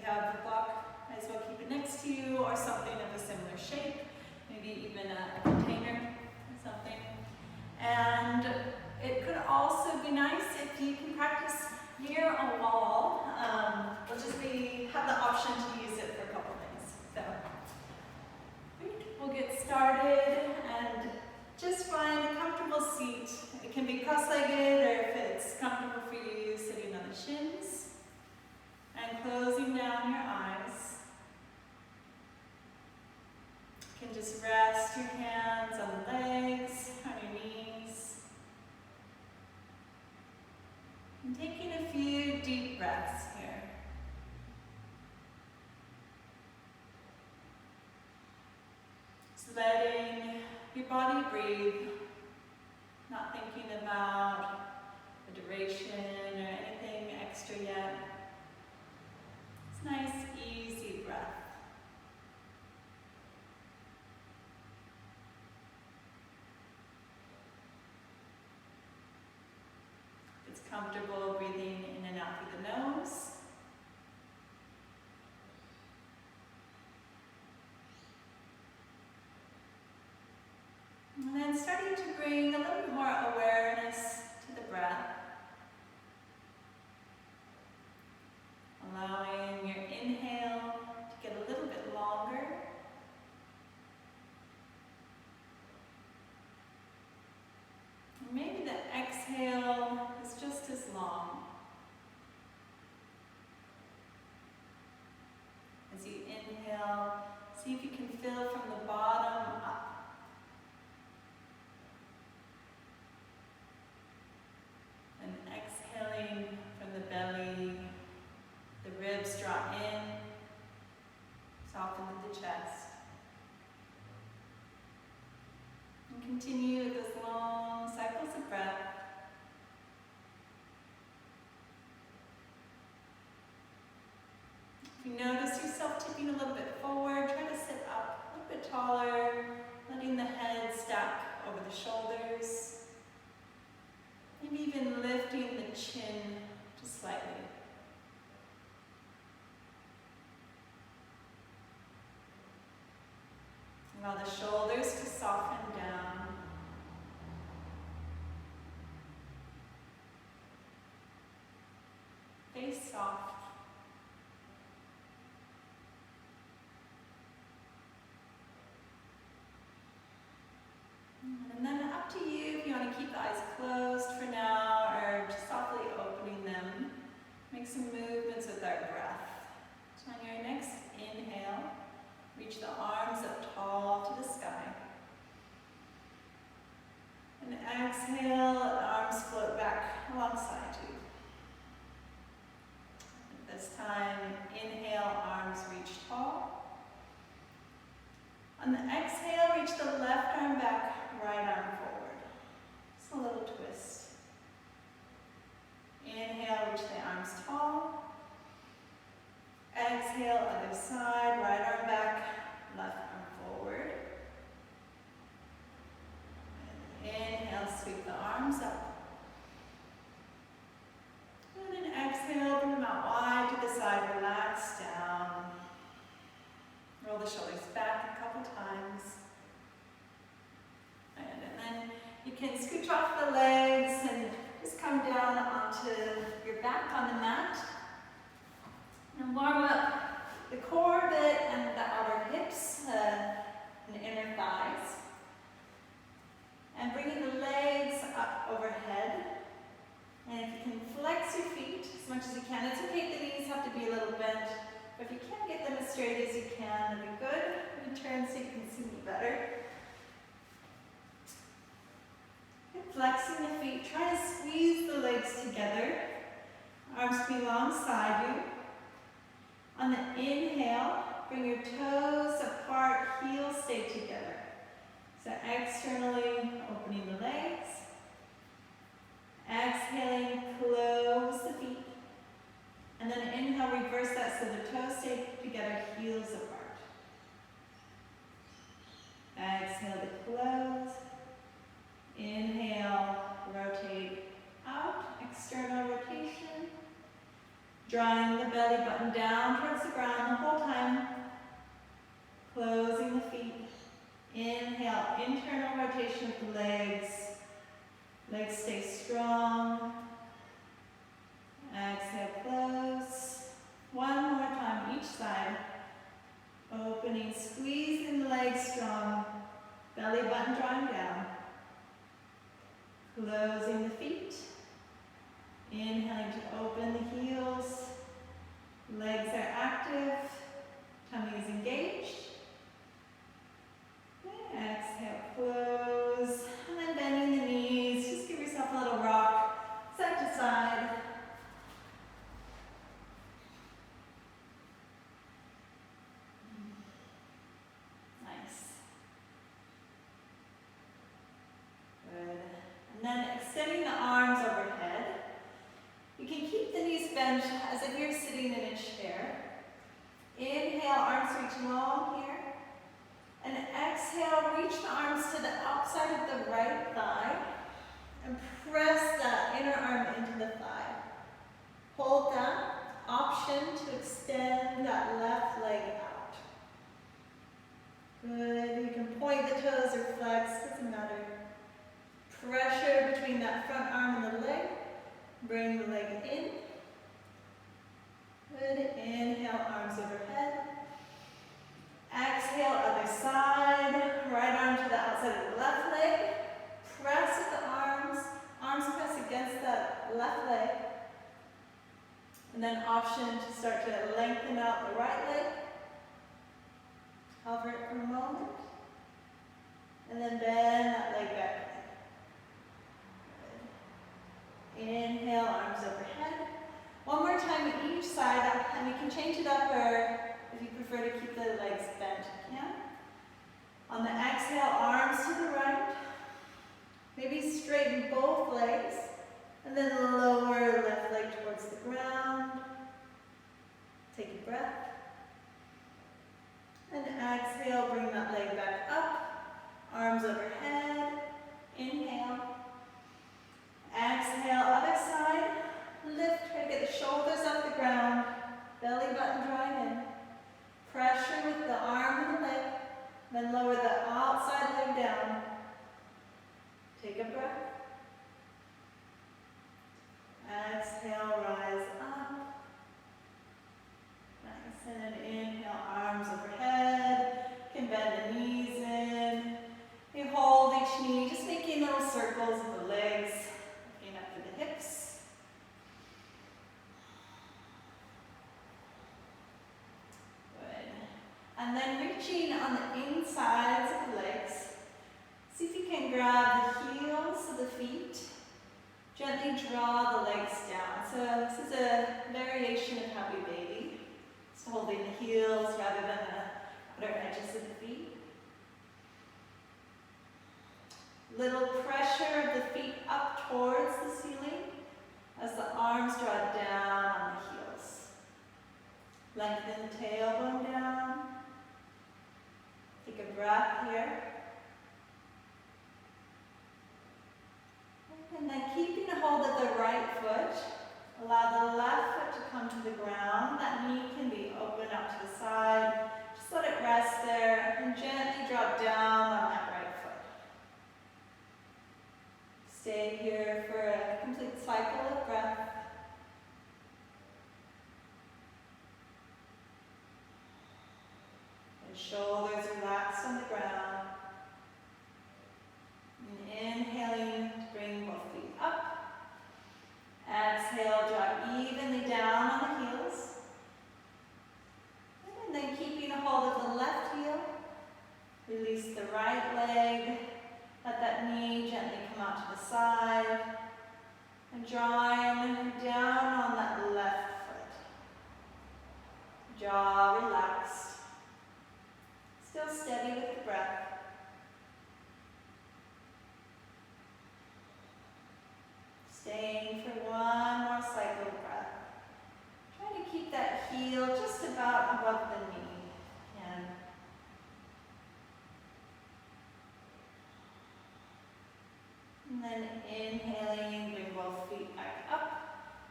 have the block, might as well keep it next to you or something of a similar shape, maybe even a container or something. And it could also be nice if you can practice near a wall. Have the option to use it for a couple things. So we'll get started and just find a comfortable seat. It can be cross-legged, or if it's comfortable for you, sitting on the shins and closing down your eyes. You can just rest your hands on the legs, on your knees. And taking a few deep breaths here. Just letting your body breathe, not thinking about the duration or anything extra yet. It's nice, easy breath. It's comfortable breathing in and out through the nose. And then starting to bring a little bit more awareness to the breath. Allowing your inhale to get a little bit longer. And maybe the exhale is just as long. As you inhale, see if you can feel from the bottom up. And exhaling from the belly, the ribs draw in, soften to the chest. And continue with those long cycles of breath. If you notice yourself tipping a little bit forward, try to sit up a little bit taller, letting the head stack over the shoulders. Maybe even lifting the chin just slightly. Allow the shoulders to soften down. Face soft. And then up to you if you want to keep the eyes closed for now or just softly opening them. Make some movements with our breath. So on your next inhale, reach the arms up tall to the sky. And exhale, the arms float back alongside you. And this time, inhale, arms reach tall. On the exhale, reach the left arm back, right arm forward. Just a little twist. Inhale, reach the arms tall. Exhale, other side, right arm back, left arm forward. And inhale, sweep the arms up. And then exhale, bring them out wide to the side, relax down. Roll the shoulders back a couple times. And then you can scooch off the legs and just come down onto your back on the mat. And warm up the core a bit and the outer hips and inner thighs. And bringing the legs up overhead. And if you can flex your feet as much as you can. It's okay if the knees have to be a little bent. But if you can't get them as straight as you can, that'd be good. I'm going to turn so you can see me better. Flexing the feet, try to squeeze the legs together. Arms be alongside you. On the inhale, bring your toes apart, heels stay together. So externally opening the legs. Exhaling, close the feet. And then inhale, reverse that so the toes stay together, heels apart. Exhale to close. Inhale, rotate out, external rotation. Drawing the belly belly button down towards the ground the whole time. Closing the feet. Inhale, internal rotation of the legs. Legs stay strong. Exhale, close. One more time, each side. Opening, squeezing the legs strong. Belly button drawing down. Closing the feet. Inhaling to open the heels. Legs are active. Tummy is engaged. Exhale, close. And then bending the knees. Just give yourself a little rock, side to side. Nice. Good. And then extending the arms overhead. You can keep the knees bent as if you're sitting in a chair. Inhale, arms reach long here. And exhale, reach the arms to the outside of the right thigh. And press that inner arm into the thigh. Hold that. Option to extend that left leg out. Good. You can point the toes or flex, doesn't matter. Pressure between that front arm and the leg. Bring the leg in. Good. Inhale, arms overhead. Exhale, other side. Right arm to the outside of the left leg. Press with the arms. Arms press against that left leg. And then option to start to lengthen out the right leg. Hover it for a moment. And then bend that leg back. Good. Inhale, arms overhead. One more time each side, and you can change it up, or if you prefer to keep the legs bent, you can. On the exhale, arms to the right. Maybe straighten both legs, and then lower left leg towards the ground. Take a breath. And exhale, bring that leg back up. Arms overhead. Inhale. Exhale, other side. Lift, try to get the shoulders off the ground. Belly button drawing in. Pressure with the arm and the leg. Then lower the outside leg down. Take a breath. Exhale, rise up. Nice. And then inhale, arms overhead. You can bend the knees in. You hold each knee, just making little circles with the legs. Looking up to the hips. And then reaching on the insides of the legs. See if you can grab the heels of the feet. Gently draw the legs down. So this is a variation of Happy Baby. Just holding the heels rather than the outer edges of the feet. Little pressure of the feet up towards the ceiling as the arms draw down on the heels. Lengthen the tailbone down. Take a breath here. And then keeping a hold of the right foot, allow the left foot to come to the ground. That knee can be open out to the side. Just let it rest there and gently drop down on that right foot. Stay here for a complete cycle of breath. Shoulders relaxed on the ground. And inhaling to bring both feet up. Exhale, draw evenly down on the heels. And then keeping a hold of the left heel. Release the right leg. Let that knee gently come out to the side. And drawing down on that left foot. Jaw relaxed. Still steady with the breath. Staying for one more cycle of breath. Try to keep that heel just about above the knee. And then inhaling, bring both feet back up.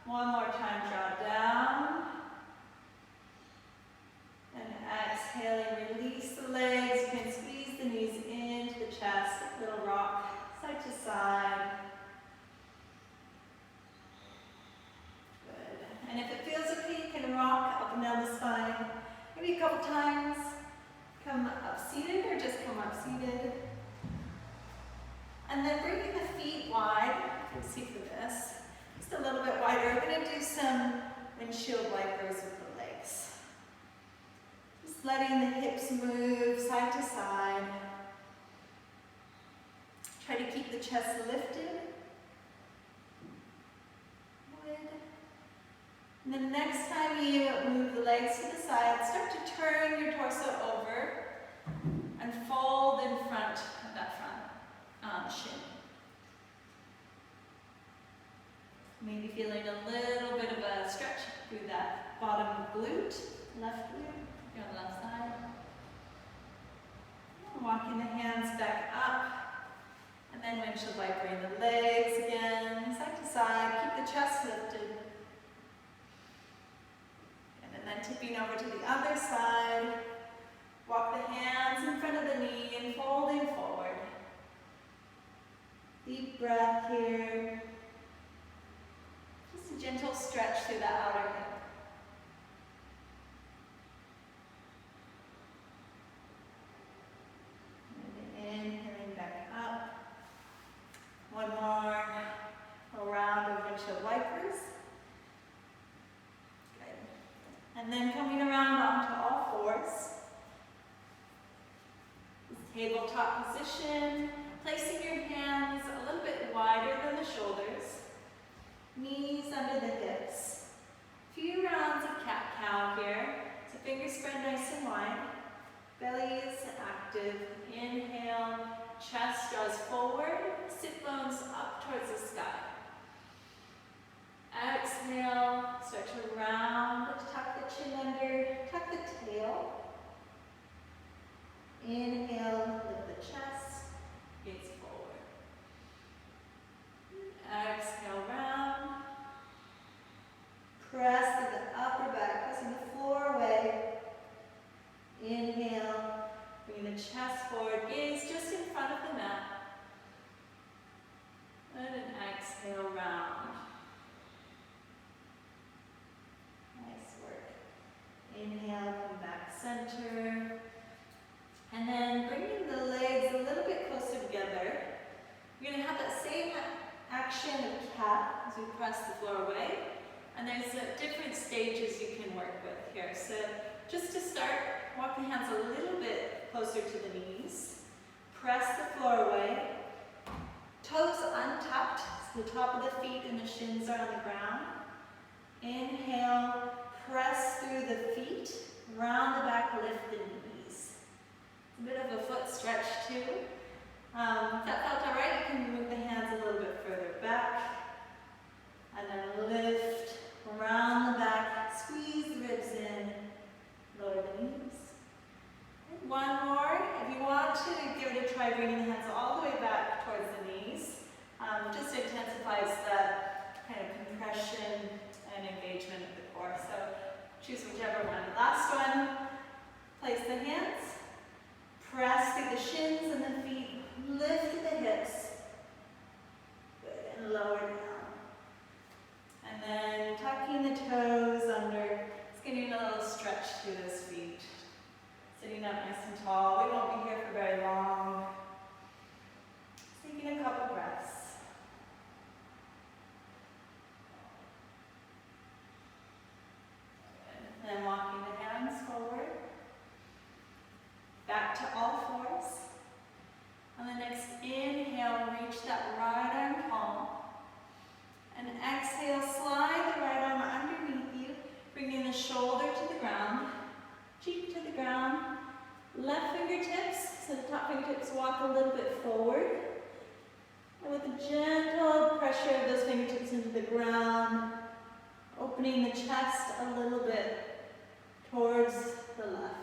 One more time, draw down. exhaling, release the legs. You can squeeze the knees into the chest. Little rock, side to side. Good. And if it feels okay, you can rock up and down the spine. Maybe a couple times. Come up seated or just come up seated. And then bringing the feet wide. You can see for this. Just a little bit wider. We're going to do some windshield wipers with the legs. Just letting the hips move side to side. Try to keep the chest lifted. Good. And then next time you move the legs to the side, start to turn your torso over and fold in front of that front shin. Maybe feeling a little bit of a stretch through that bottom glute, left glute, on the left side. Walking the hands back up, and then windshield wipering the legs again, side to side. Keep the chest lifted. And then tipping over to the other side. Walk the hands in front of the knee and folding forward. Deep breath here. Just a gentle stretch through the outer hip. And inhaling back up. One more round of windshield wipers. Good. And then coming around onto all fours. Tabletop position. Placing your hands a little bit wider than the shoulders. Knees under the hips. Few rounds of cat-cow here. So fingers spread nice and wide. Belly is active. Inhale, chest draws forward. Sit bones up towards the sky. Exhale, start to round. Tuck the chin under. Tuck the tail. Inhale, lift the chest. Gaze forward. Exhale, round. Press to the upper back, pressing the floor away. Inhale, bring the chest forward, gaze just in front of the mat. And an exhale, round. Nice work. Inhale, come back center. And then bringing the legs a little bit closer together. You're going to have that same action of cat as we press the floor away. And there's different stages you can work with here. So just to start, walk the hands a little bit closer to the knees. Press the floor away. Toes untucked, so the top of the feet and the shins are on the ground. Inhale, press through the feet, round the back, lift the knees. A bit of a foot stretch too. If that felt all right, you can move the hands a little bit further back. And then lift around the back, squeeze the ribs in, lower the knees. And one more. If you want to give it a try, bringing the hands all the way back towards the knees. Just intensifies that kind of compression and engagement of the core. So choose whichever one. Last one. Place the hands. Press through the shins and the feet. Lift the hips. Good. And lower down. And then tucking the toes under. Just getting a little stretch through those feet. Sitting up nice and tall. We won't be here for very long. Taking a couple breaths. Good. And then walking the hands forward. Back to all fours. On the next inhale, reach that right arm palm. And exhale, slide the right arm underneath you, bringing the shoulder to the ground, cheek to the ground, left fingertips, so the top fingertips walk a little bit forward. And with a gentle pressure of those fingertips into the ground, opening the chest a little bit towards the left.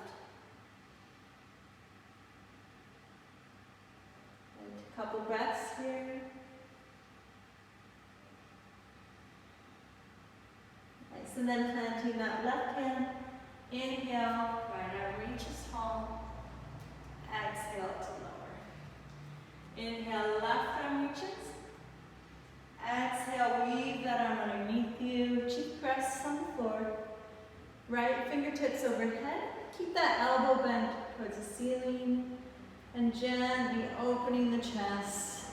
A couple breaths here. Nice, and then planting that left hand. Inhale, right arm reaches home. Exhale to lower. Inhale, left arm reaches. Exhale, weave that arm underneath you. Cheek rests on the floor. Right fingertips overhead. Keep that elbow bent towards the ceiling. And gently opening the chest.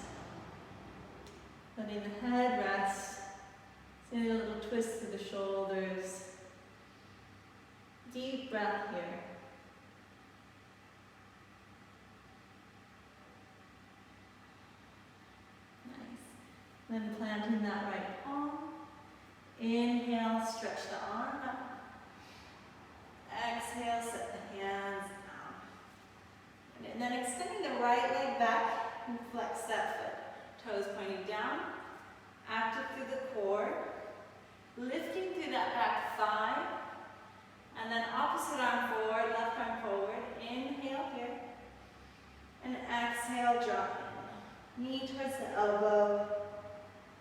Letting the head rest. Send a little twist through the shoulders. Deep breath here. Nice. Then planting that right palm. Inhale, stretch the arm up. Exhale, set the hands down. And then extending the right leg back and flex that foot. Toes pointing down. Active through the core. Lifting through that back thigh. And then opposite arm forward, left arm forward. Inhale here. And exhale, drop in. Knee towards the elbow.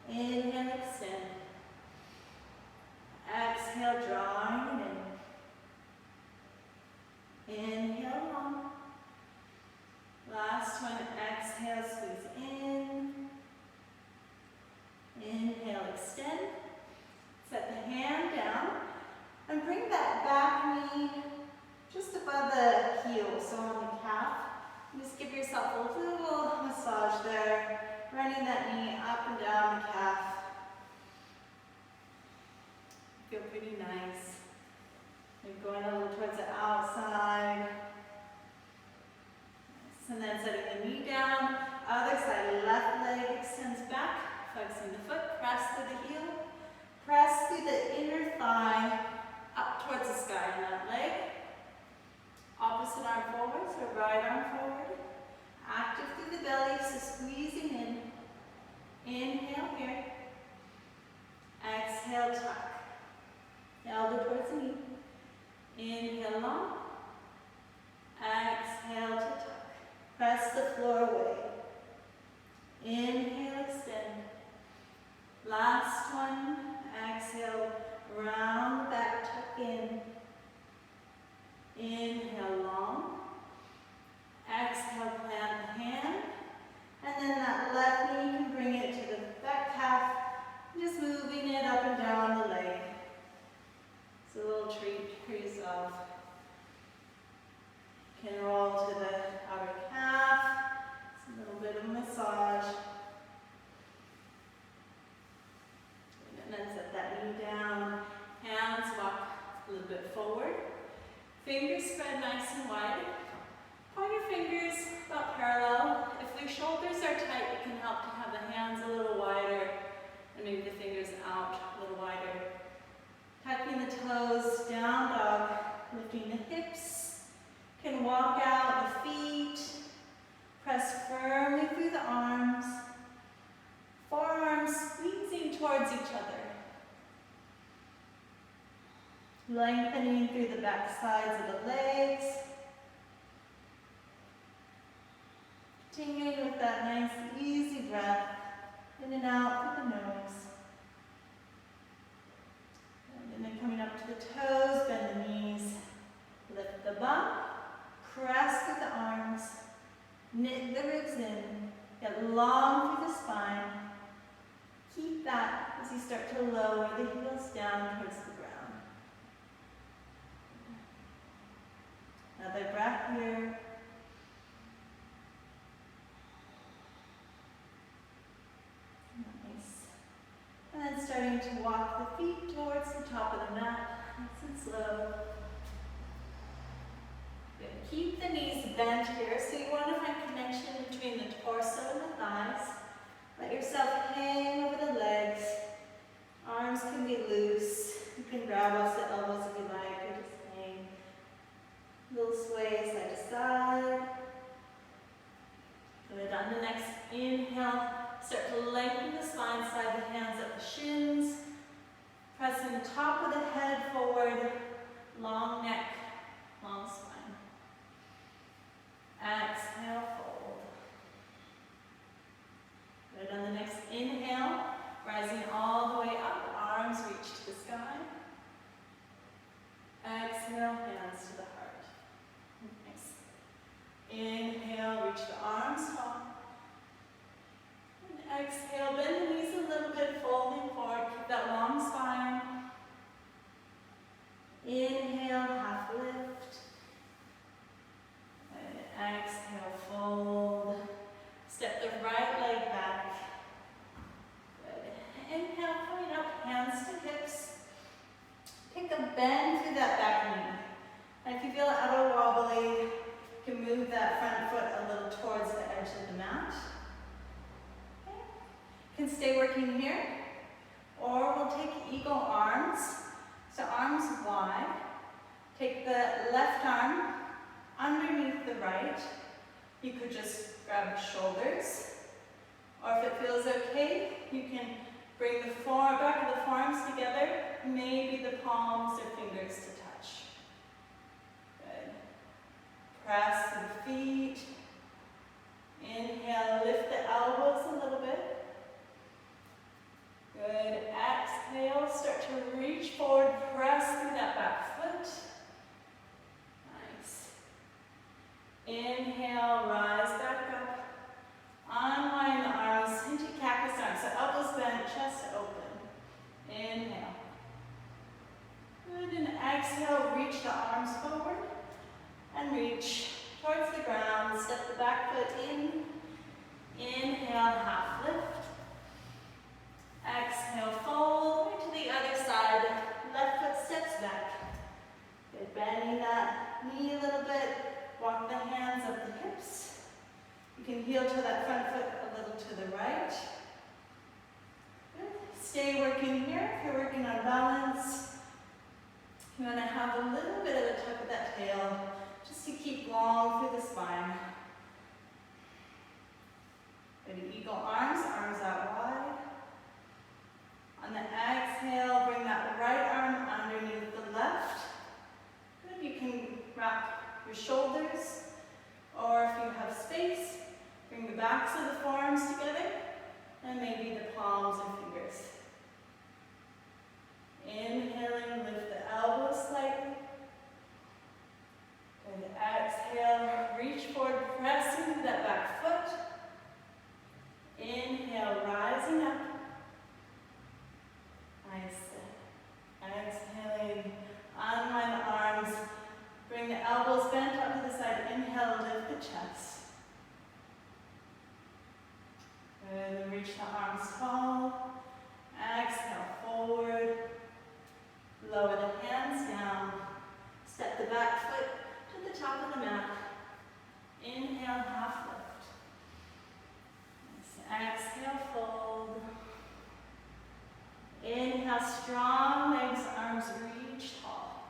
Inhale, extend. Exhale, drawing it in. Inhale, long. Last one, exhale, squeeze in. Inhale, extend. Set the hand down. And bring that back knee just above the heel, so on the calf. Just give yourself a little massage there, running that knee up and down the calf. Feel pretty nice. You're going a little towards the outside. And then setting the knee down. Other side, left leg extends back, flexing the foot, press through the heel. Press through the inner thigh, up towards the sky in that leg. Opposite arm forward, so right arm forward. Active through the belly, so squeezing in. Inhale here. Exhale, tuck. Elbow towards the knee. Inhale long. Exhale to tuck. Press the floor away. Inhale, extend. Last one. Exhale, round the back, tuck in. Inhale long. Exhale, plant the hand. And then that left knee, you can bring it to the back calf. Just moving it up and down the leg. It's a little treat for yourself. You can roll to the outer calf. It's a little bit of massage. And then set that knee down. Hands walk a little bit forward. Fingers spread nice and wide. Point your fingers about parallel. If the shoulders are tight, it can help to have the hands a little wider and maybe the fingers out a little wider. Tucking the toes, down dog, lifting the hips. Can walk out the feet. Press firmly through the arms. Forearms squeezing towards each other. Lengthening through the back sides of the legs. Continuing with that nice, easy breath. In and out through the nose. And then coming up to the toes, bend the knees. Lift the bum. Press through the arms. Knit the ribs in. Get long through the spine. Keep that as you start to lower the heels down towards the ground. Another breath here. Nice. And then starting to walk the feet towards the top of the mat, nice and slow. Good. Keep the knees bent here, so you want to find connection between the torso and the thighs. Let yourself hang over the legs. Arms can be loose. You can grab off the elbows if you like, or just hang. Little sway side to side. Good. On the next inhale, start to lengthen the spine, slide the hands up the shins. Pressing the top of the head forward, long neck, long spine. Exhale, fold. Good. On the next inhale, rising all the way up, arms reach to the sky. Exhale, hands to the heart. working here. Or we'll take eagle arms. So arms wide. Take the left arm underneath the right. You could just grab the shoulders. Or if it feels okay, you can bring the back of the forearms together, maybe the palms or fingers to touch. Good. Press the feet. Inhale, lift the elbows a little bit. Good. Exhale, start to reach forward, press through that back foot. Nice. Inhale, rise back up. Unwind the arms into cactus arms. So elbows bent, chest open. Inhale. Good, and exhale, reach the arms forward. And reach towards the ground. Step the back foot in. Inhale, half lift. Exhale, fold right to the other side. Left foot steps back. Good, bending that knee a little bit. Walk the hands up the hips. You can heel to that front foot a little to the right. Good. Stay working here. If you're working on balance, you want to have a little bit of a tuck of that tail just to keep long through the spine. Good. Eagle arms, arms out wide. On the exhale, bring that right arm underneath the left. Good. You can wrap your shoulders, or if you have space, bring the backs of the forearms together, and maybe the palms and fingers. Inhaling, lift the elbows slightly. And exhale, reach forward, pressing through that back foot. Inhale, rising up. Nice. Exhaling, unwind the arms. Bring the elbows bent up to the side. Inhale, lift the chest. And reach the arms tall. Exhale, forward. Lower the hands down. Step the back foot to the top of the mat. Inhale, half lift. Nice. Exhale, fold. Inhale, strong legs, arms reach tall.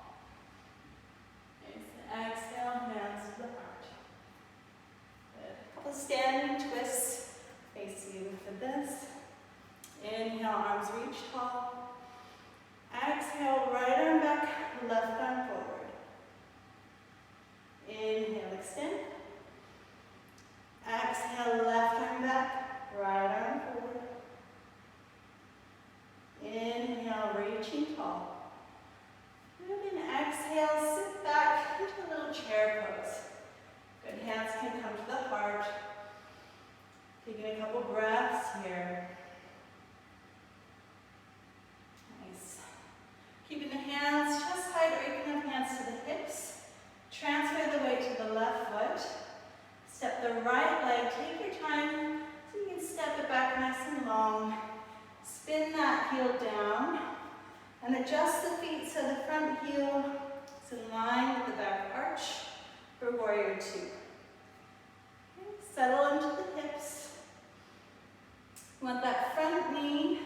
Nice. Exhale, hands to the heart. Good. A couple standing twists. Face you for this. Inhale, arms reach tall. Exhale, right arm back, left arm forward. Inhale, extend. Exhale, left arm back, right arm forward. Inhale, reaching tall. And then exhale, sit back into a little chair pose. Good, hands can come to the heart. Taking a couple breaths here. Nice. Keeping the hands chest height, or you can have hands to the hips. Transfer the weight to the left foot. Step the right leg, take your time so you can step it back nice and long. Spin that heel down and adjust the feet so the front heel is in line with the back arch for warrior two. Okay, settle into the hips. You want that front knee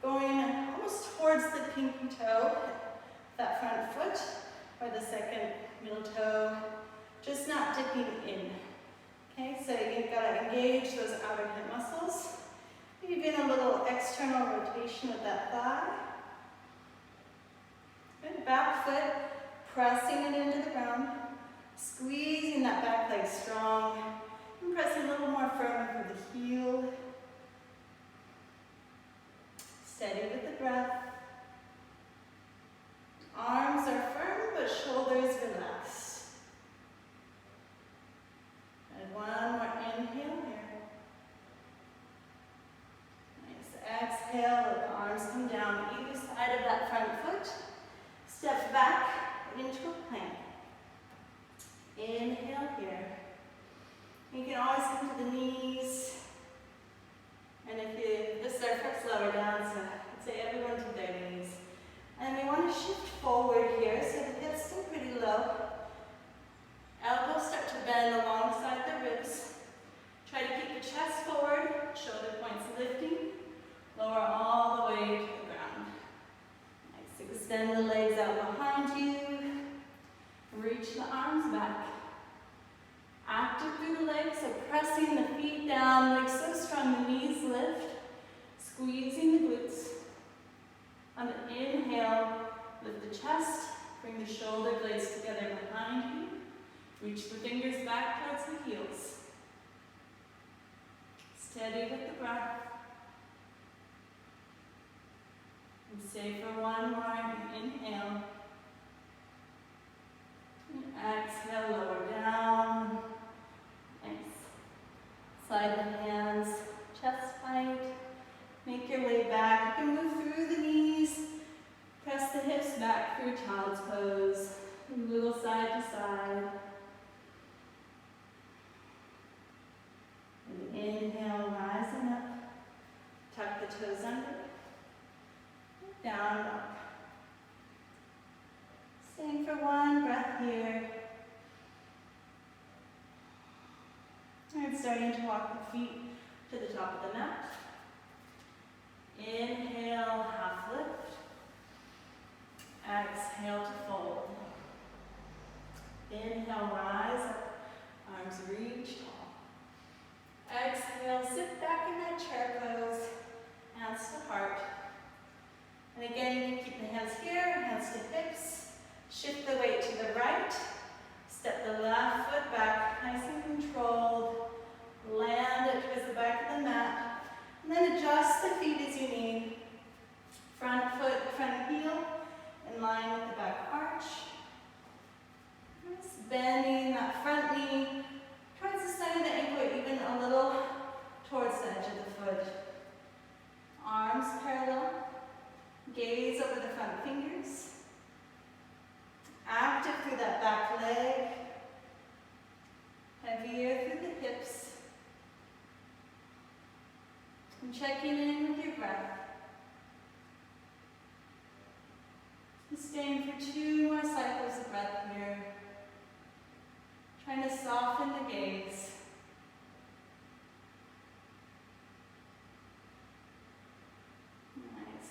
going almost towards the pinky toe, that front foot, or the second middle toe, just not dipping in. Okay, so you've got to engage those outer hip muscles. Maybe get a little external rotation of that thigh. Good, back foot, pressing it into the ground, squeezing that back leg strong, and pressing a little more firmly through the heel. Steady with the breath. Arms are firm, but shoulders relaxed. And one more inhale here. Nice. Exhale, let the arms come down either side of that front foot. Step back into a plank. Inhale here. You can always come to the knees. And if you just start from lower down, so I'd say everyone to their knees. And we want to shift forward here, so the hips stay pretty low. Elbows start to bend alongside the ribs. Try to keep the chest forward, shoulder points lifting. the shoulder blades together behind you. Reach the fingers back towards the heels. Steady with the breath. And stay for one more. Inhale. And exhale, lower down. Nice. Slide the hands, chest height. Make your way back. You can move through the knees. Press the hips back through child's pose. A little side to side. And inhale, rising up. Tuck the toes under. Down, up. Staying for one breath here. And starting to walk the feet to the top of the mat. Inhale, half lift. Exhale to fold. Inhale, rise up. Arms reach tall. Exhale, sit back in that chair pose. Hands to heart. And again, you can keep the hands here, hands to hips. Shift the weight to the right. Step the left foot back, nice and controlled. Land it towards the back of the mat. And then adjust the feet as you need. Front foot, front heel, in line with the back arch. Just bending that front knee towards the side of the ankle, even a little towards the edge of the foot. Arms parallel. Gaze over the front fingers. Active through that back leg. Heavier through the hips. And checking in with your breath. And staying for 2 more cycles of breath here. Trying to soften the gaze. Nice.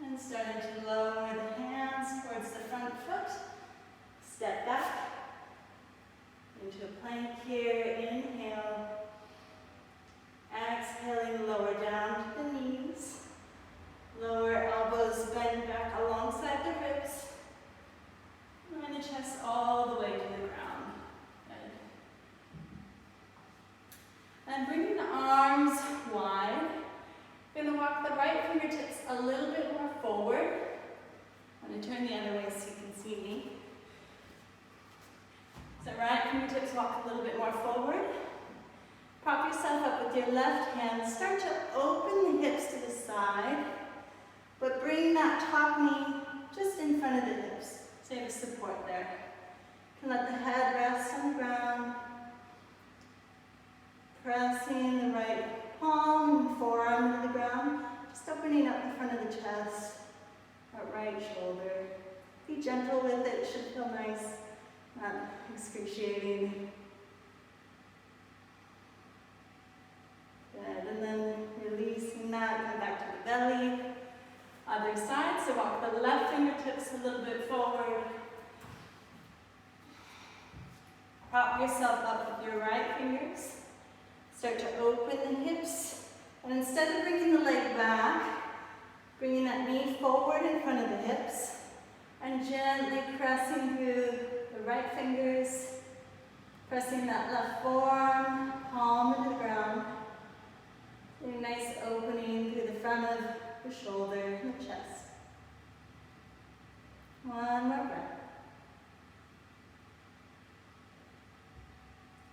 And starting to lower the hands towards the front foot. Step back into a plank here. Inhale. Exhaling, lower down to the knees. Lower elbows bend back alongside the ribs. And the chest all the way to the ground. Good. And bringing the arms wide. You're going to walk the right fingertips a little bit more forward. I'm going to turn the other way so you can see me. So right fingertips walk a little bit more forward. Prop yourself up with your left hand. Start to open the hips to the side, but bring that top knee just in front of the hips. So you have support there. You can let the head rest on the ground. Pressing the right palm and forearm to the ground. Just opening up the front of the chest, that right shoulder. Be gentle with it. It should feel nice, not excruciating. Good, and then releasing that, come back to the belly. Other side, so walk the left fingertips a little bit forward. Prop yourself up with your right fingers. Start to open the hips. And instead of bringing the leg back, bringing that knee forward in front of the hips. And gently pressing through the right fingers. Pressing that left forearm, palm into the ground. A nice opening through the front of the shoulder and the chest. One more breath.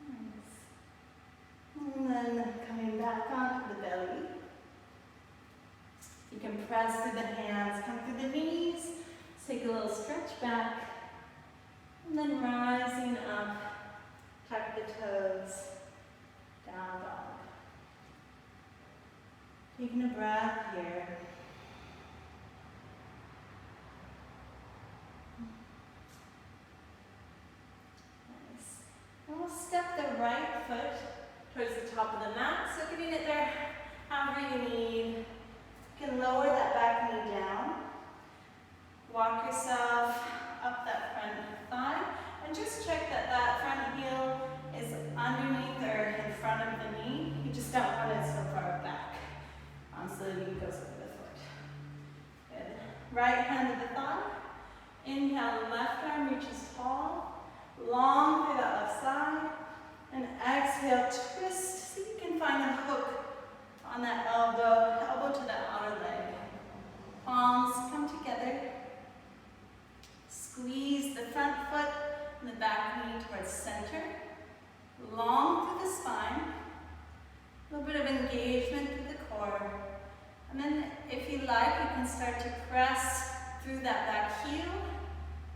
Nice. And then coming back onto the belly. You can press through the hands, come through the knees. Take a little stretch back. And then rising up, tuck the toes, down dog. Taking a breath here. Nice. And we'll step the right foot towards the top of the mat. So getting it there however you need. You can lower that back knee down. Walk yourself up that front thigh. And just check that that front heel is underneath or in front of the knee. You just don't want it so far back. So the knee goes over the foot. Good. Right hand to the thigh. Inhale, long through that left side. And exhale, twist so you can find a hook on that elbow, elbow to that outer leg. Palms come together. Squeeze the front foot and the back knee towards center. Long through the spine. A little bit of engagement through the core. And then if you like, you can start to press through that back heel,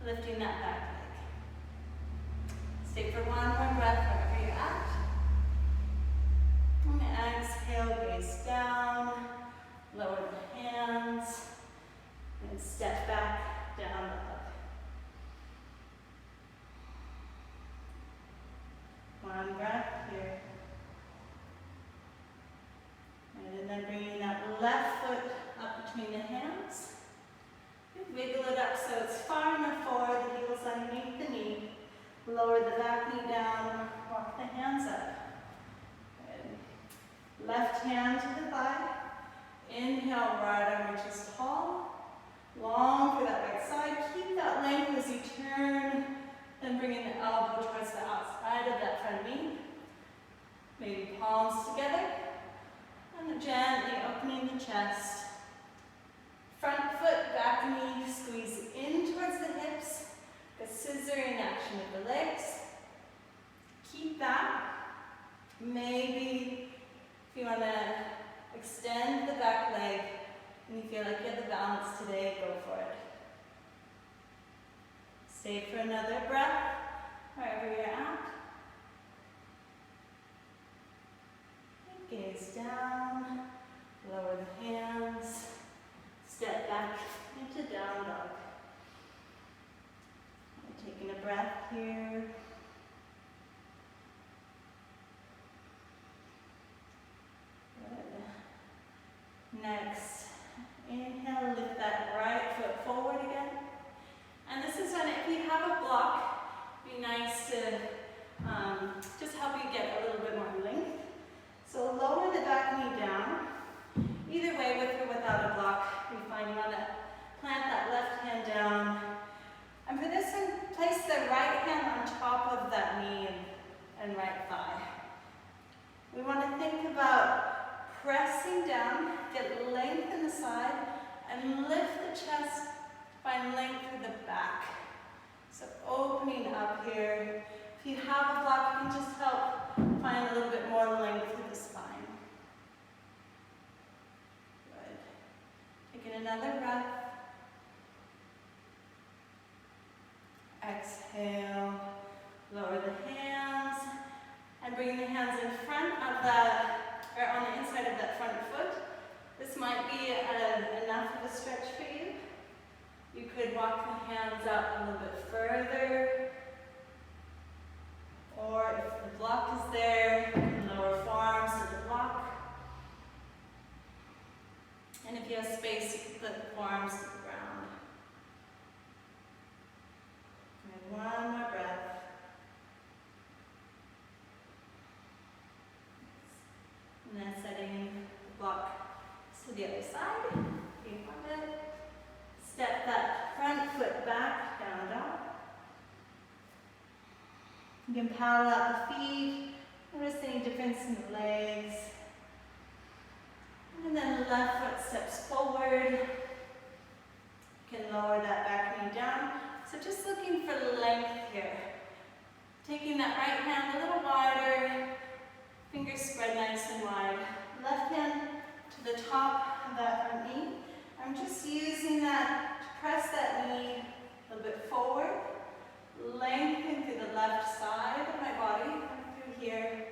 lifting that back leg. Stay for one more breath wherever you're at. And exhale, gaze down, lower the hands, and step back, down, up. One breath here. And then bringing that left foot up between the hands. Wiggle it up so it's far enough forward, the heel's underneath the knee. Lower the back knee down, walk the hands up. Good. Left hand to the thigh. Inhale, right arm reaches tall. Long through that right side. Keep that length as you turn. Then bringing the elbow towards the outside of that front knee. Maybe palms together. And gently opening the chest. Front foot, back knee, squeeze in towards the hips. A scissoring action with the legs. Keep that. Maybe if you want to extend the back leg and you feel like you have the balance today, go for it. Stay for another breath, wherever you're at. And gaze down, lower the hands, step back into down dog. Taking a breath here. Good. Next, inhale, lift that right foot forward again. And this is when, if you have a block, it'd be nice to just help you get a little bit more length. So lower the back knee down. Either way, with or without a block, you find you want to plant that left hand down. And for this one, place the right hand on top of that knee and right thigh. We want to think about pressing down, get length in the side, and lift the chest, find length through the back. So opening up here. If you have a block, you can just help find a little bit more length through the spine. Good. Taking another breath. Exhale, lower the hands, and bring the hands in front of that, or on the inside of that front foot. This might be enough of a stretch for you. You could walk the hands up a little bit further, or if the block is there, you can lower forearms to the block. And if you have space, you can put the forearms to the ground. One more breath. And then setting the block to the other side. You have it. Step that front foot back, down dog. You can paddle out the feet. Notice any difference in the legs. And then the left foot steps forward. You can lower that back knee down. So just looking for length here. Taking that right hand a little wider, fingers spread nice and wide. Left hand to the top of that front knee. I'm just using that to press that knee a little bit forward, lengthen through the left side of my body, through here,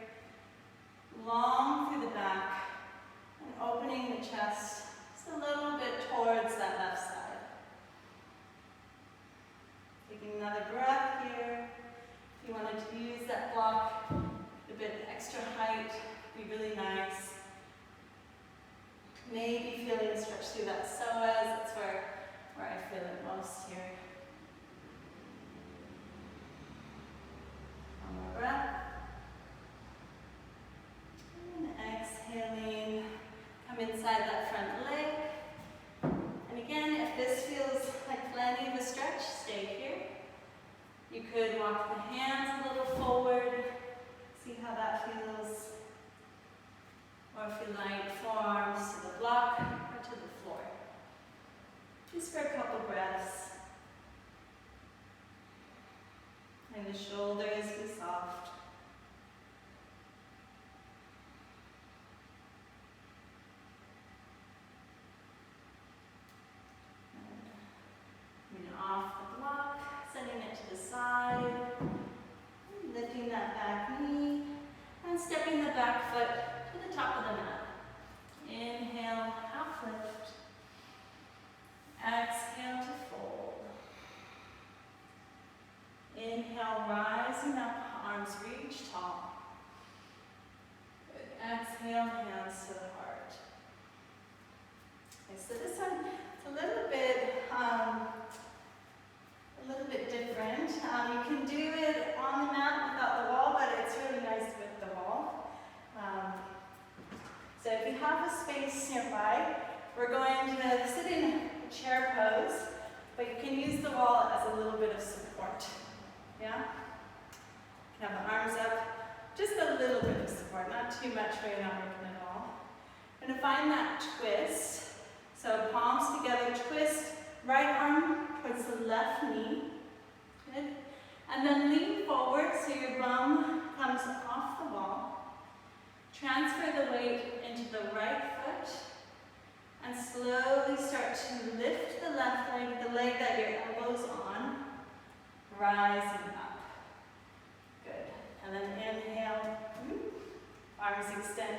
long through the back, and opening the chest just a little bit towards that left side. Taking another breath here. If you wanted to use that block, a bit extra height, be really nice. Maybe feeling a stretch through that psoas. That's where I feel it most here. One more breath. And exhaling. Come inside that front leg. And again, if this feels like plenty of a stretch, stay here. You could walk the hands a little forward, see how that feels. Or if you like, forearms to the block or to the floor. Just for a couple breaths. And the shoulders be soft. And off the block, sending it to the side. Lifting that back knee. And stepping the back foot to the top of the mat. Inhale, half lift. Exhale to fold. Inhale, rising up, arms reach tall. Good. Exhale, hands to the heart. Okay, so this one, it's a little bit different. You can do it on the mat without the wall, but it's really nice with the wall. So if you have a space nearby, we're going to sit in a chair pose, but you can use the wall as a little bit of support. Yeah? You can have the arms up, just a little bit of support, not too much where you're not working at all. We're going to find that twist. So palms together, twist, right arm towards the left knee. Good. And then lean forward so your bum comes off the wall. Transfer the weight into the right foot. And slowly start to lift the left leg, the leg that your elbow's on, rising up. Good. And then inhale, arms extend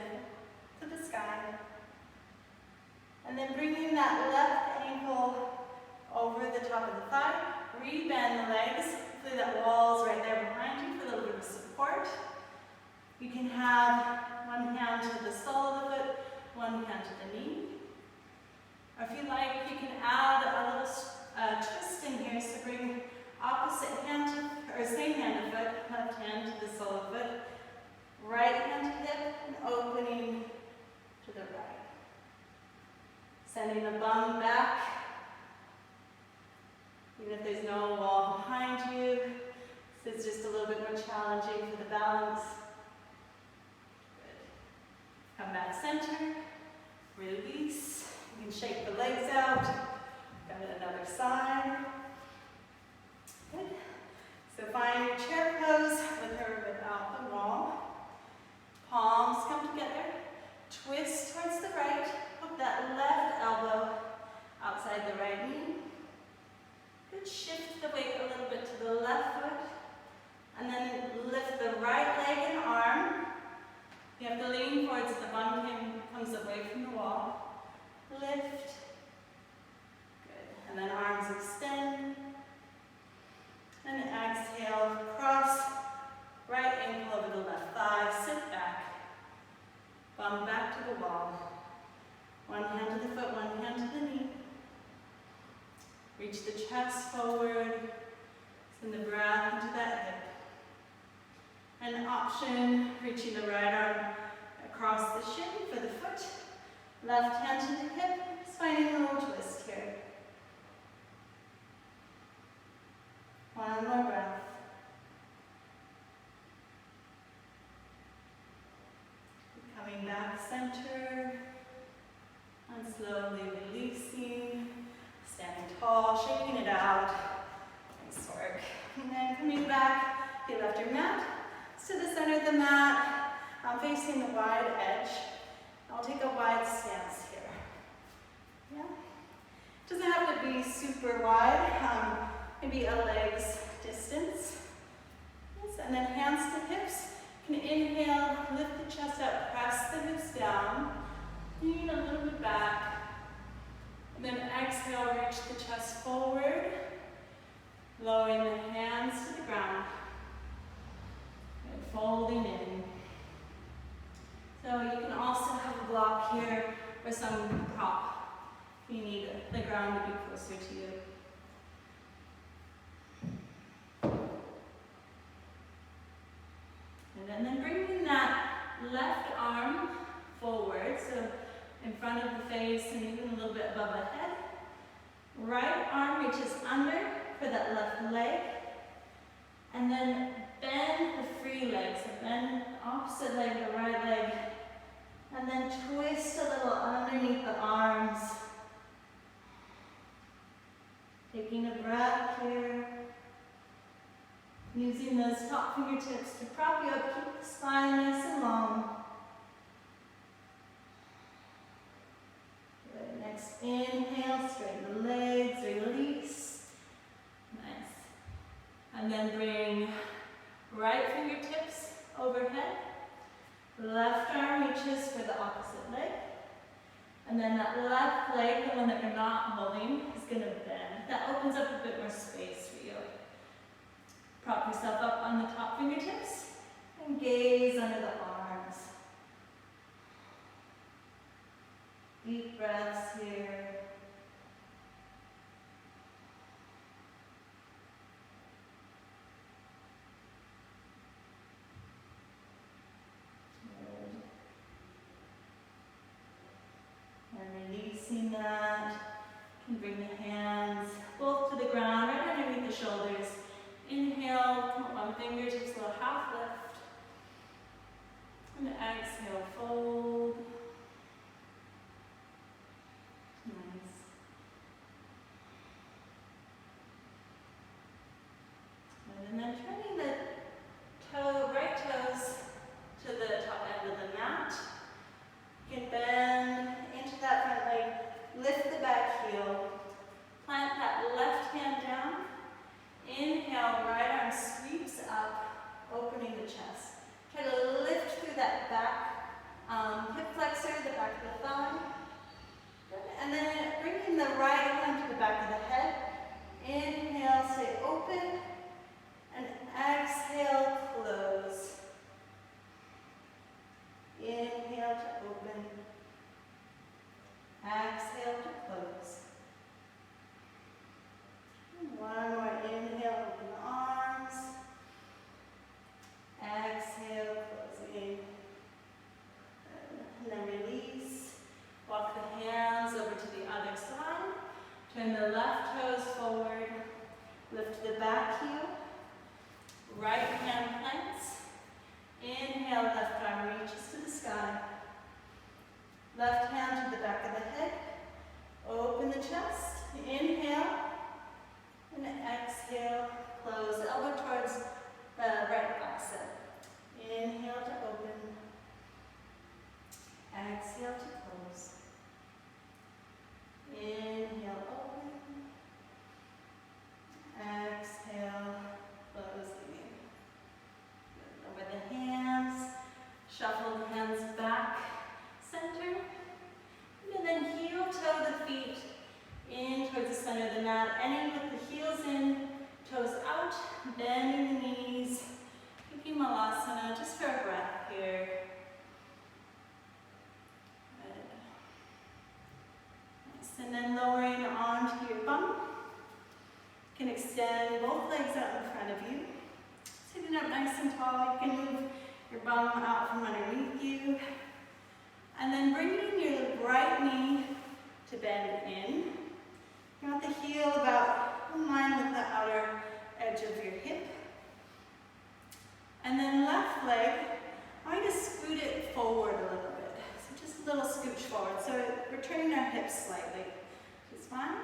to the sky. And then bringing that left ankle over the top of the thigh, rebend the legs, hopefully that wall's right there behind you for a little bit of support. You can have one hand to the sole of the foot, one hand to the knee. Or if you like, you can add a little twist in here, so bring opposite hand to, or same hand to foot, left hand to the sole of the foot, right hand to hip, and opening to the right. Sending the bum back, even if there's no wall behind you. So it's just a little bit more challenging for the balance. Good. Come back center, release. You can shake the legs out. Got it another side. Good. So find your chair pose with or without the wall. Palms come together. Twist towards the right. Hook that left elbow outside the right knee. Good. Shift the weight a little bit to the left foot. And then lift the right leg and arm. You have to lean forward so the bum comes away from the wall. Lift. Good. And then arms extend. And exhale, cross. Right ankle over the left thigh. Sit back. Bum back to the wall. One hand to the foot, one hand to the knee. Reach the chest forward. Send the breath into that hip. An option, reaching the right arm across the shin for the foot. Left hand to the hip, just finding a little twist here. One more breath. Coming back center, and slowly releasing, standing tall, shaking it out. Nice work. And then coming back, you left your mat to the center of the mat, facing the wide edge. I'll take a wide stance here. Yeah? Doesn't have to be super wide, maybe a leg's distance. Yes. And then hands to hips. You can inhale, lift the chest up, press the hips down, lean a little bit back. And then exhale, reach the chest forward, lowering the hands to the ground, and folding in. So you can also have a block here or some prop if you need the ground to be closer to you. And then bringing that left arm forward, so in front of the face and even a little bit above the head. Right arm reaches under for that left leg. And then bend the free leg, so bend the opposite leg, the right leg, and then twist a little underneath the arms. Taking a breath here. Using those top fingertips to prop you up, keep the spine nice and long. Good. Next inhale, straighten the legs, release. Nice. And then bring right fingertips overhead. Left arm reaches for the opposite leg. And then that left leg, the one that you're not holding, is going to bend. That opens up a bit more space for you. Prop yourself up on the top fingertips and gaze under the arms. Deep breaths here. And releasing that, you can bring the hands both to the ground, right underneath the shoulders. Inhale, come up on fingertips, a little half lift. And exhale, fold. Nice. And then turning the right toes to the top end of the mat. You can bend into that front leg, lift the back heel, plant that left hand down. Inhale, right arm sweeps up, opening the chest. Try to lift through that back hip flexor, the back of the thigh. Good. And then bringing the right hand to the back of the head. Inhale, stay open. And exhale, close. Inhale to open. Exhale to close. One more inhale, open the arms. Exhale, closing. And then release. Walk the hands over to the other side. Turn the left toes forward. Lift the back heel. Right hand plants. Inhale, left arm reaches to the sky. Left hand to the back of the head. Open the chest. Inhale. And exhale, close. Elbow towards the right bicep. Inhale to open. Exhale to close. Inhale, open. Exhale, closing. Over the hands. Shuffle the hands back, center. And then heel toe the feet in towards the center of the mat, ending with the heels in, toes out, bending the knees, keeping Malasana just for a breath here. Good. Nice. And then lowering onto your bum. You can extend both legs out in front of you. Sitting up nice and tall, you can move your bum out from underneath you. And then bringing your right knee to bend in. You want the heel about in line with the outer edge of your hip. And then left leg, I want you to scoot it forward a little bit. So just a little scooch forward. So we're turning our hips slightly. Which is fine.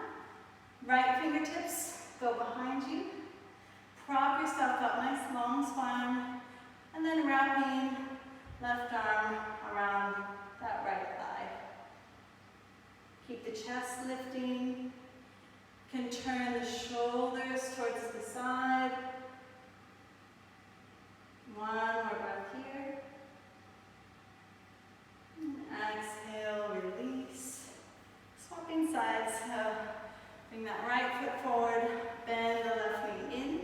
Right fingertips go behind you. Prop yourself up, nice long spine. And then wrapping left arm around that right thigh. Keep the chest lifting. Can turn the shoulders towards the side. One more breath here. And exhale, release. Swapping sides. So bring that right foot forward, bend the left knee in.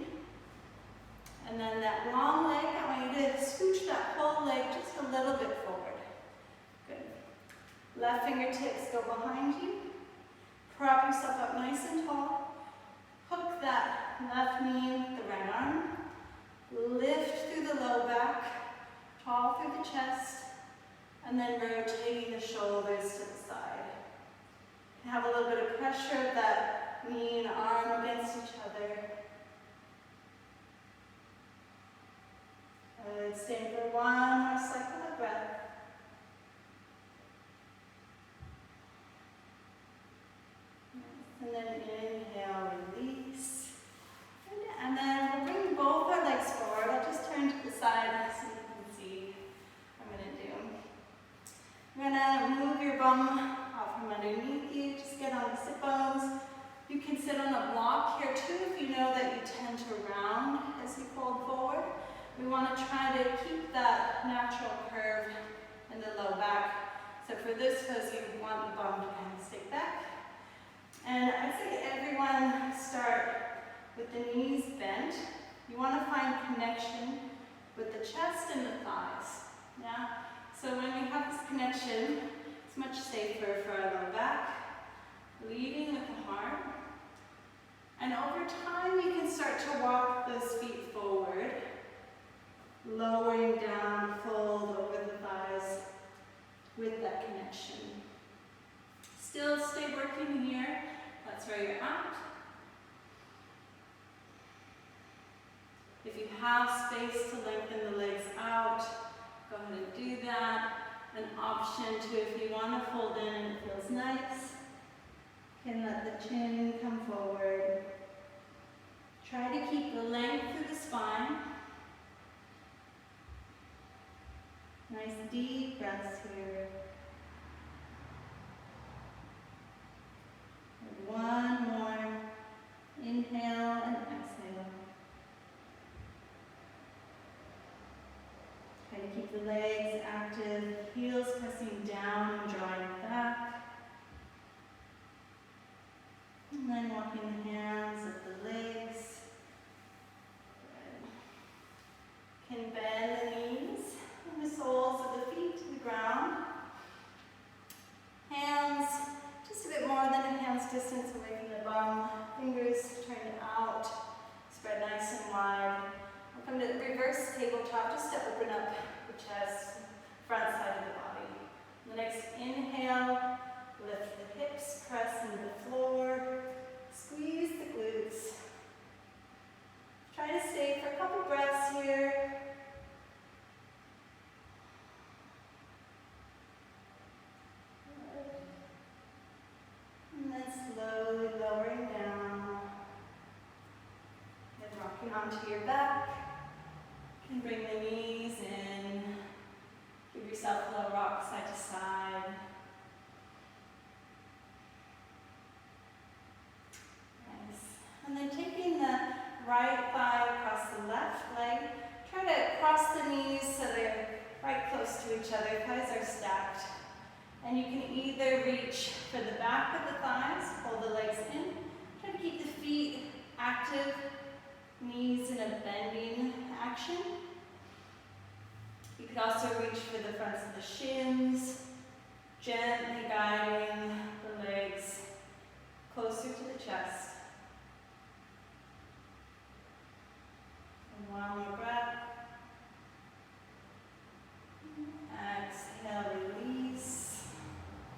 And then that long leg, I want you to scooch that whole leg just a little bit forward. Good. Left fingertips go behind you. Prop yourself up nice and tall. Hook that left knee with the right arm. Lift through the low back, tall through the chest, and then rotating the shoulders to the side. Have a little bit of pressure of that knee and arm against each other. Good, stay for one more cycle of breath. And then inhale, release. And then we'll bring both our legs forward. I'll just turn to the side so you can see what I'm going to do. I'm going to move your bum out from underneath you. Just get on the sit bones. You can sit on a block here too if you know that you tend to round as you fold forward. We want to try to keep that natural curve in the low back. So for this pose, you want the bum to kind of stick back. And I'd say everyone start with the knees bent. You want to find connection with the chest and the thighs. Yeah? So when we have this connection, it's much safer for our low back. Leading with the heart. And over time, you can start to walk those feet forward, lowering down, fold over the thighs with that connection. Still stay working here. That's where you're at. If you have space to lengthen the legs out, go ahead and do that. An option to, if you want to fold in and it feels nice, can let the chin come forward. Try to keep the length through the spine. Nice deep breaths here. And one more. Inhale and exhale. Try to keep the legs active, heels pressing down and drawing back. And then walking the hands up the legs. Good. Can bend the knees and the soles of the feet to the ground. Hands just a bit more than a hand's distance away from the bum. Fingers turned out. Spread nice and wide. We'll come to the reverse tabletop just to open up the chest, front side of the body. The next inhale. Lift the hips, press into the floor, squeeze the glutes. Try to stay for a couple breaths here. Good. And then slowly lowering down. And rocking onto your back. You can bring the knees in. Give yourself a little rock side to side. And then taking the right thigh across the left leg, try to cross the knees so they're right close to each other. Thighs are stacked. And you can either reach for the back of the thighs, pull the legs in. Try to keep the feet active, knees in a bending action. You could also reach for the fronts of the shins, gently guiding the legs closer to the chest. One more breath. Exhale, release.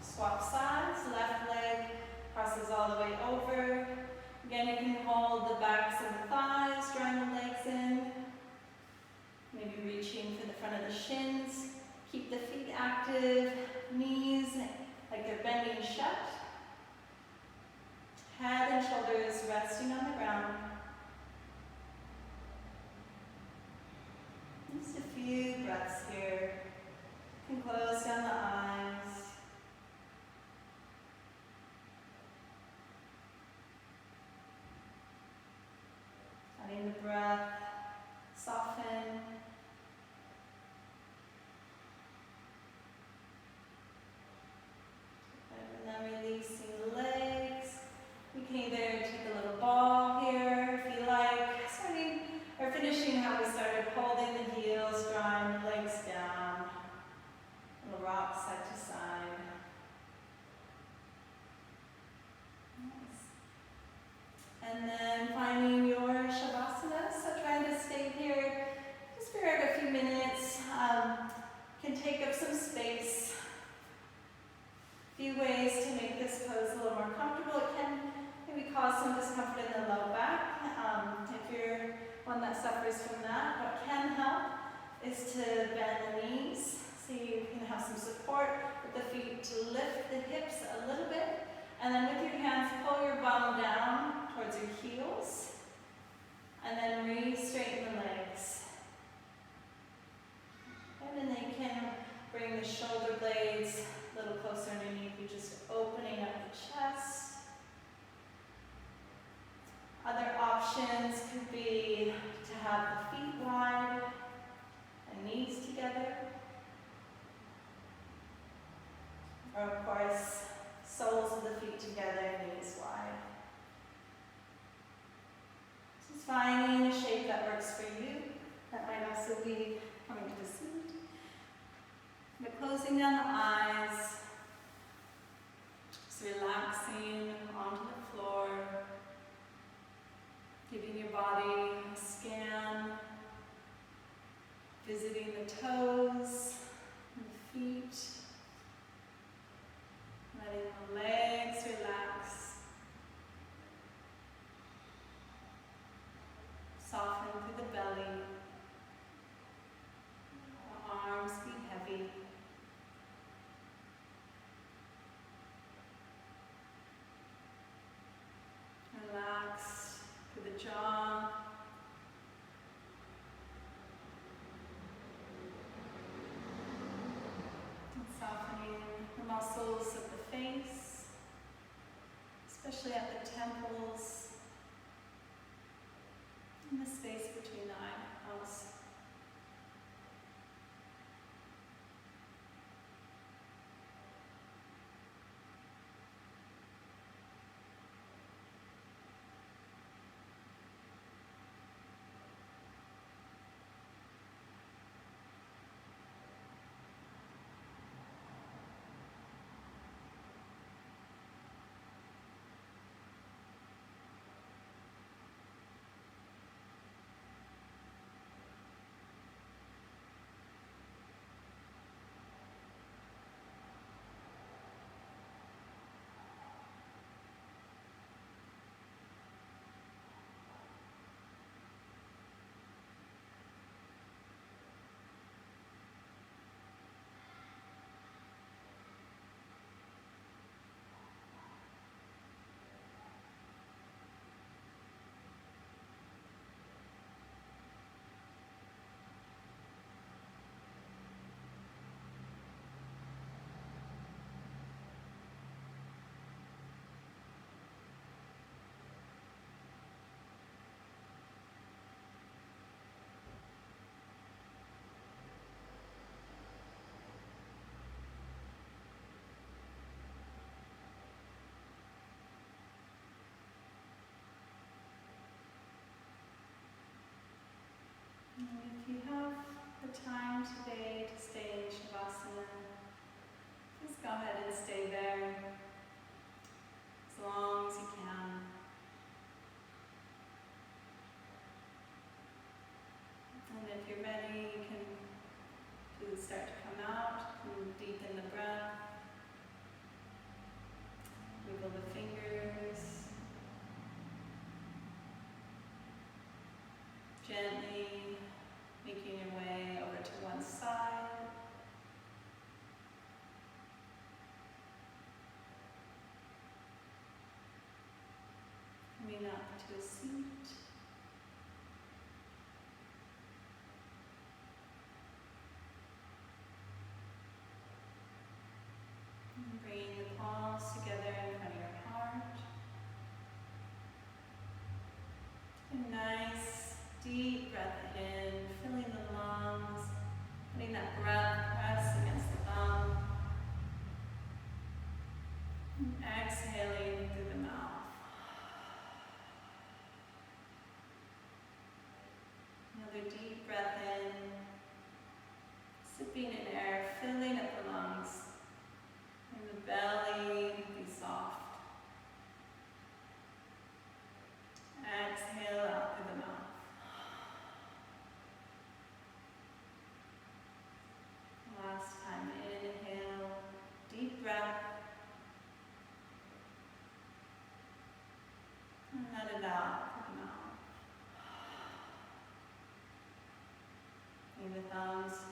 Swap sides. Left leg crosses all the way over. Again, you can hold the backs of the thighs, drawing the legs in. Maybe reaching for the front of the shins. Keep the feet active. Knees like they're bending shut. Head and shoulders resting on the ground. Just a few breaths here. You can close down the eyes. Letting the breath soften. And then releasing the legs. You can either take a little ball here if you like. Starting or finishing how we started, holding the heels, drawing the legs down. Little rock side to side. Nice. And then finding your Shavasana. So trying to stay here just for a few minutes. Can take up some space. A few ways to make this pose a little more comfortable. It can maybe cause some discomfort in the low back. If you're one that suffers from that, what can help is to bend the knees so you can have some support with the feet to lift the hips a little bit. And then with your hands, pull your bum down towards your heels. And then re-straighten the legs. And then you can bring the shoulder blades a little closer underneath you, just opening up the chest. Other options could be to have the feet wide and knees together. Or of course, soles of the feet together, knees wide. Just finding a shape that works for you. That might also be coming to the seat. But closing down the eyes, just relaxing onto the floor, giving your body a scan, visiting the toes and the feet, letting the legs relax, soften through the belly, the arms be heavy. Relax through the jaw. And softening the muscles of the face, especially at the temples and the space between the eyebrows. And if you have the time today to stay in Shavasana, just go ahead and stay there as long as you can. And if you're ready, you can start to come out and deepen the breath. Wiggle the fingers. Gently making your way over to one side. Coming up to a seat. And bringing the palms together in front of your heart. A nice deep breath in, filling the lungs, letting that breath press against the thumb. And exhaling through the mouth. Another deep breath in, sipping in air, filling up the lungs, and the belly be soft. Exhale out through the mouth. Last time, inhale, deep breath. And let it out through the mouth. between the thumbs.